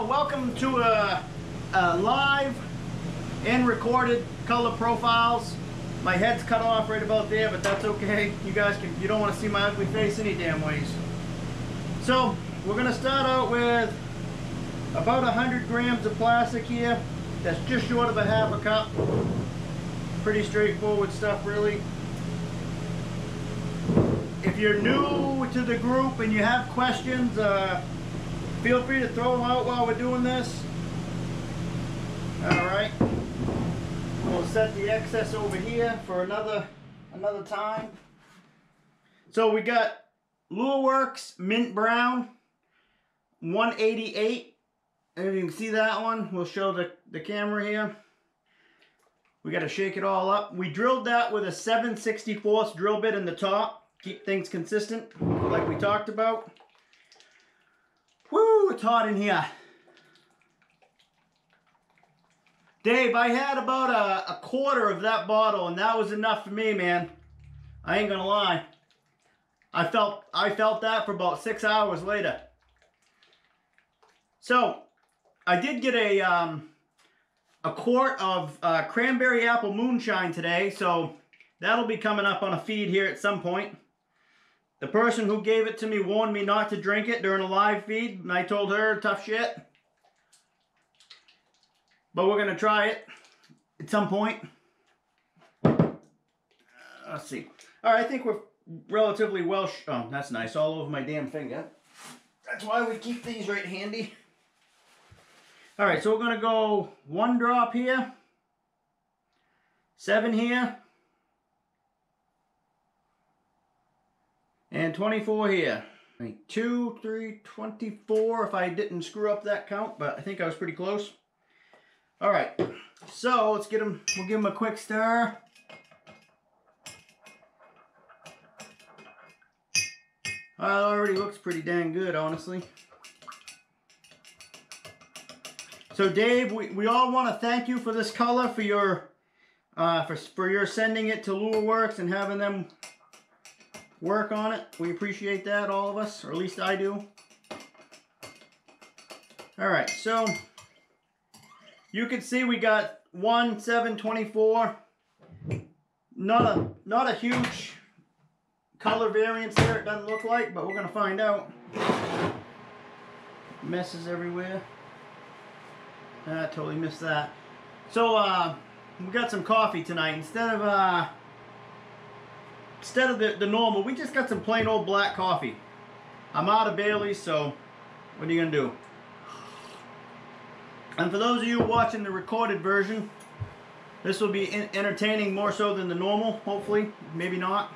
welcome to a live and recorded color profiles. My head's cut off right about there, but that's okay. You guys you don't want to see my ugly face any damn ways. So we're gonna start out with about 100 grams of plastic here. That's just short of a half a cup. Pretty straightforward stuff, really. If you're new to the group and you have questions, feel free to throw them out while we're doing this. Alright. We'll set the excess over here for another time. So we got Lureworks Mint Brown 188. If you can see that one, we'll show the camera here. We got to shake it all up. We drilled that with a 7/64 drill bit in the top. Keep things consistent, like we talked about. Woo, it's hot in here. Dave, I had about a quarter of that bottle, and that was enough for me, man. I ain't gonna lie. I felt that for about 6 hours later. So, I did get a quart of cranberry apple moonshine today, so that'll be coming up on a feed here at some point. The person who gave it to me warned me not to drink it during a live feed, and I told her, tough shit. But we're going to try it at some point. Let's see. Alright, I think we're relatively well... Oh, that's nice. All over my damn finger. That's why we keep these right handy. Alright, so we're going to go 1 drop here. 7 here. And 24 here. 2, 3, 24 if I didn't screw up that count, but I think I was pretty close. Alright, so let's get them, we'll give them a quick stir. It already looks pretty dang good, honestly. So Dave, we all want to thank you for this color, for your sending it to Lureworks and having them work on it. We appreciate that, all of us, or at least I do. Alright, so you can see we got 1, 7, 24. Not a huge color variance there, it doesn't look like, but we're gonna find out. Messes everywhere. I totally missed that. So we got some coffee tonight. Instead of the normal, we just got some plain old black coffee. I'm out of Bailey's, so what are you gonna do? And for those of you watching the recorded version, this will be entertaining more so than the normal, hopefully. Maybe not.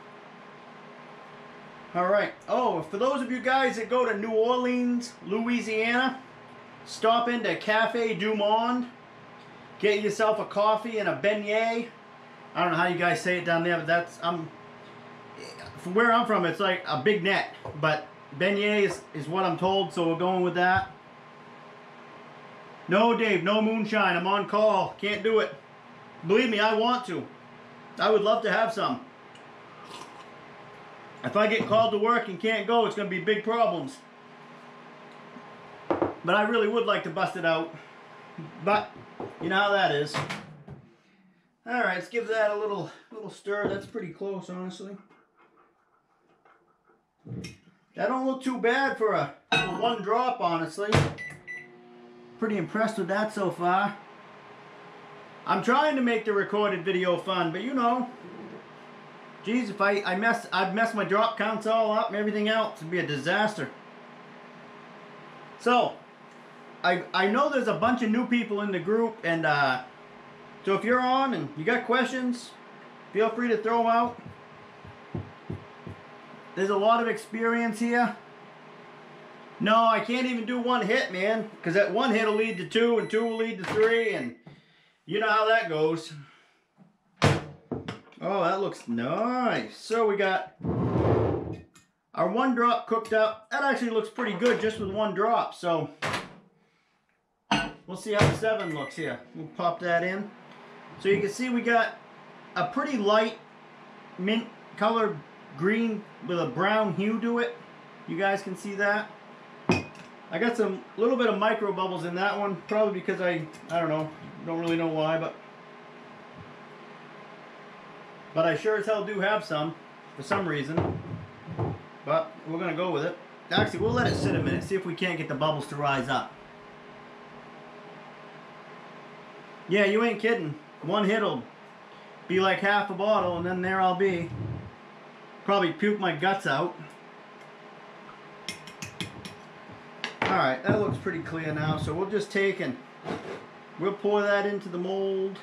Alright. Oh, for those of you guys that go to New Orleans, Louisiana, stop into Cafe Du Monde. Get yourself a coffee and a beignet. I don't know how you guys say it down there, but that's... from where I'm from, it's like a big net. But beignet is what I'm told, so we're going with that. No, Dave, no moonshine. I'm on call. Can't do it. Believe me, I want to. I would love to have some. If I get called to work and can't go, it's going to be big problems. But I really would like to bust it out. But, you know how that is. Alright, let's give that a little stir. That's pretty close, honestly. That don't look too bad for a 1 drop, honestly. Pretty impressed with that so far. I'm trying to make the recorded video fun, but you know, geez, if I'd mess my drop counts all up and everything else, it'd be a disaster. So, I know there's a bunch of new people in the group, and so if you're on and you got questions, feel free to throw them out. There's a lot of experience here. No, I can't even do 1 hit, man. Because that 1 hit will lead to 2, and 2 will lead to 3, and you know how that goes. Oh, that looks nice. So we got our 1 drop cooked up. That actually looks pretty good just with 1 drop. So we'll see how the 7 looks here. We'll pop that in. So you can see we got a pretty light mint colored green with a brown hue to it. You guys can see that. I got some little bit of micro bubbles in that one, probably because I don't know, don't really know why, but I sure as hell do have some for some reason. But we're gonna go with it. Actually, we'll let it sit a minute, see if we can't get the bubbles to rise up. Yeah, you ain't kidding. One hit'll be like half a bottle, and then there I'll be. Probably puke my guts out. Alright, that looks pretty clear now, so we'll just take and we'll pour that into the mold.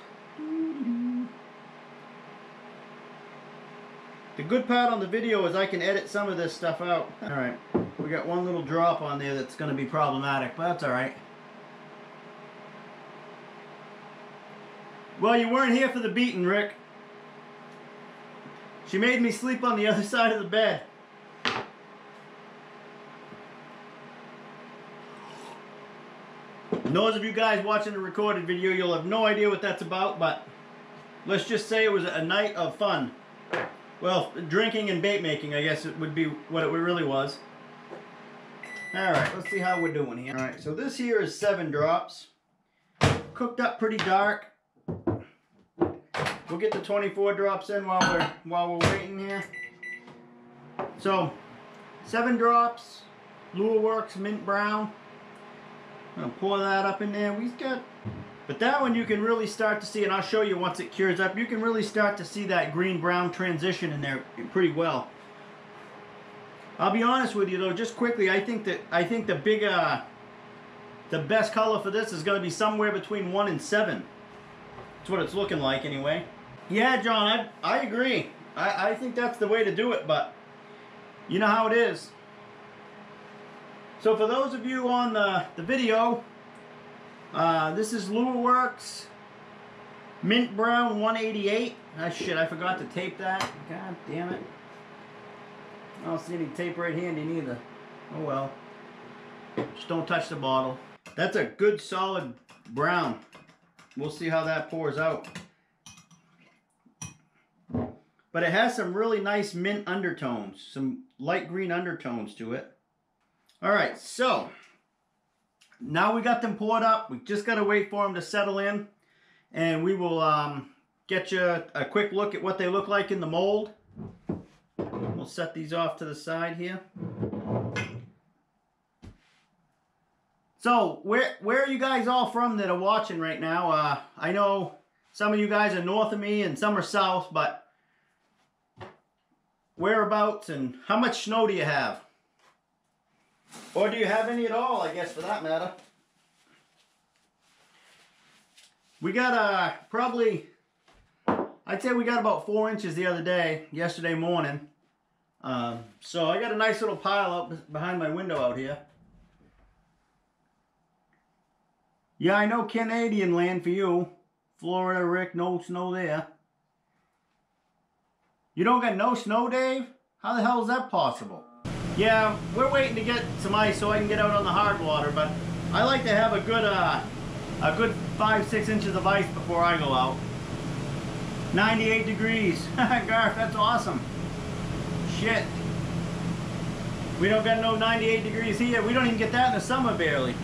The good part on the video is I can edit some of this stuff out. Alright, we got one little drop on there that's going to be problematic, but that's alright. Well, you weren't here for the beating, Rick. She made me sleep on the other side of the bed. And those of you guys watching the recorded video, you'll have no idea what that's about, but let's just say it was a night of fun. Well, drinking and bait making, I guess it would be what it really was. Alright, let's see how we're doing here. Alright, so this here is 7 drops. Cooked up pretty dark. We'll get the 24 drops in while we're waiting here. So, 7 drops, Lureworks mint brown. I'm gonna pour that up in there. We've got, but that one you can really start to see, and I'll show you once it cures up. You can really start to see that green-brown transition in there pretty well. I'll be honest with you though, just quickly, I think the best color for this is going to be somewhere between 1 and 7. That's what it's looking like anyway. Yeah, John, I agree. I think that's the way to do it, but you know how it is. So for those of you on the video, this is Lureworks Mint Brown 188. Ah, shit, I forgot to tape that. God damn it. I don't see any tape right handy neither. Oh well. Just don't touch the bottle. That's a good solid brown. We'll see how that pours out. But it has some really nice mint undertones. Some light green undertones to it. Alright, so now we got them poured up. We just got to wait for them to settle in. And we will get you a quick look at what they look like in the mold. We'll set these off to the side here. So, where are you guys all from that are watching right now? I know some of you guys are north of me and some are south, but whereabouts and how much snow do you have? Or do you have any at all, I guess, for that matter? We got probably, I'd say we got about 4 inches the other day, yesterday morning. So I got a nice little pile up behind my window out here. Yeah, I know Canadian land for you. Florida, Rick, no snow there. You don't got no snow, Dave? How the hell is that possible? Yeah, we're waiting to get some ice so I can get out on the hard water, but I like to have a good 5-6 inches of ice before I go out. 98 degrees. Garth, that's awesome. Shit. We don't got no 98 degrees here. We don't even get that in the summer barely.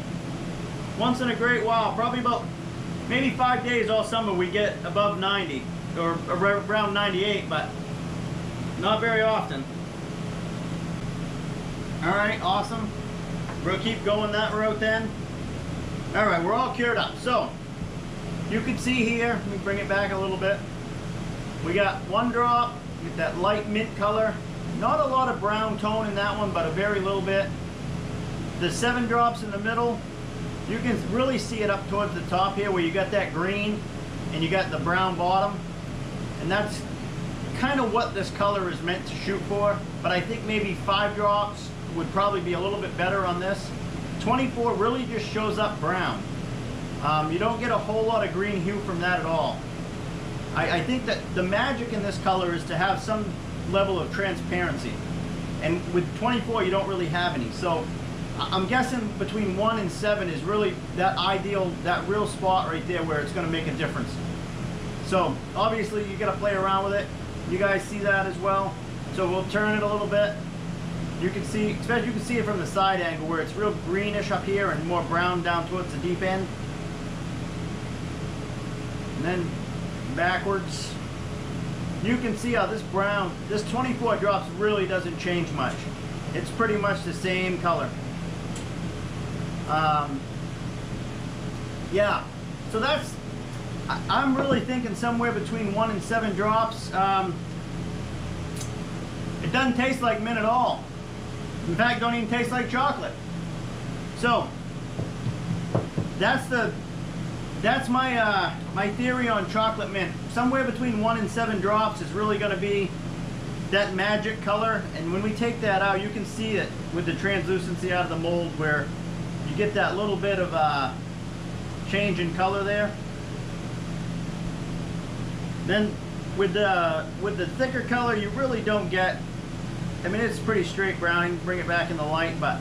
Once in a great while, probably about maybe 5 days all summer we get above 90 or around 98, but not very often. Alright, awesome. We'll keep going that route then. Alright, we're all cured up. So, you can see here, let me bring it back a little bit. We got 1 drop, get that light mint color. Not a lot of brown tone in that one, but a very little bit. The 7 drops in the middle, you can really see it up towards the top here where you got that green and you got the brown bottom. And that's kind of what this color is meant to shoot for. But I think maybe 5 drops would probably be a little bit better on this. 24 really just shows up brown. You don't get a whole lot of green hue from that at all. I think that the magic in this color is to have some level of transparency. And with 24 you don't really have any. So I'm guessing between 1 and 7 is really that ideal, that real spot right there where it's going to make a difference. So obviously you got to play around with it. You guys see that as well. So we'll turn it a little bit. You can see, especially you can see it from the side angle where it's real greenish up here and more brown down towards the deep end. And then backwards. You can see how this brown, this 24 drops really doesn't change much. It's pretty much the same color. Yeah, so that's, I'm really thinking somewhere between 1 and 7 drops. It doesn't taste like mint at all. In fact, don't even taste like chocolate. So that's my my theory on chocolate mint. Somewhere between 1 and 7 drops is really going to be that magic color. And when we take that out, you can see it with the translucency out of the mold where you get that little bit of change in color there. Then with the thicker color, you really don't get, I mean, it's pretty straight brown. You can bring it back in the light, but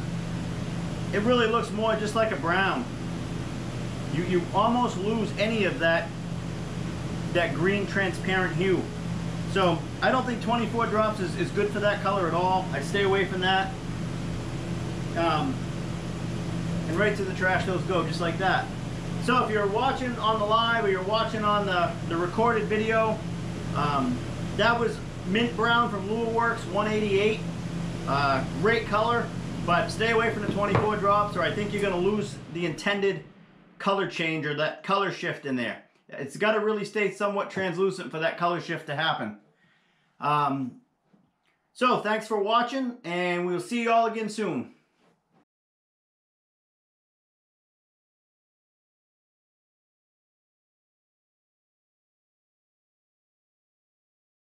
it really looks more just like a brown. You almost lose any of that green transparent hue. So I don't think 24 drops is good for that color at all. I stay away from that. And right to the trash those go, just like that. So if you're watching on the live or you're watching on the recorded video, that was mint brown from Lureworks 188. Great color, but stay away from the 24 drops or I think you're going to lose the intended color change or that color shift in there. It's got to really stay somewhat translucent for that color shift to happen. So thanks for watching, and we'll see you all again soon.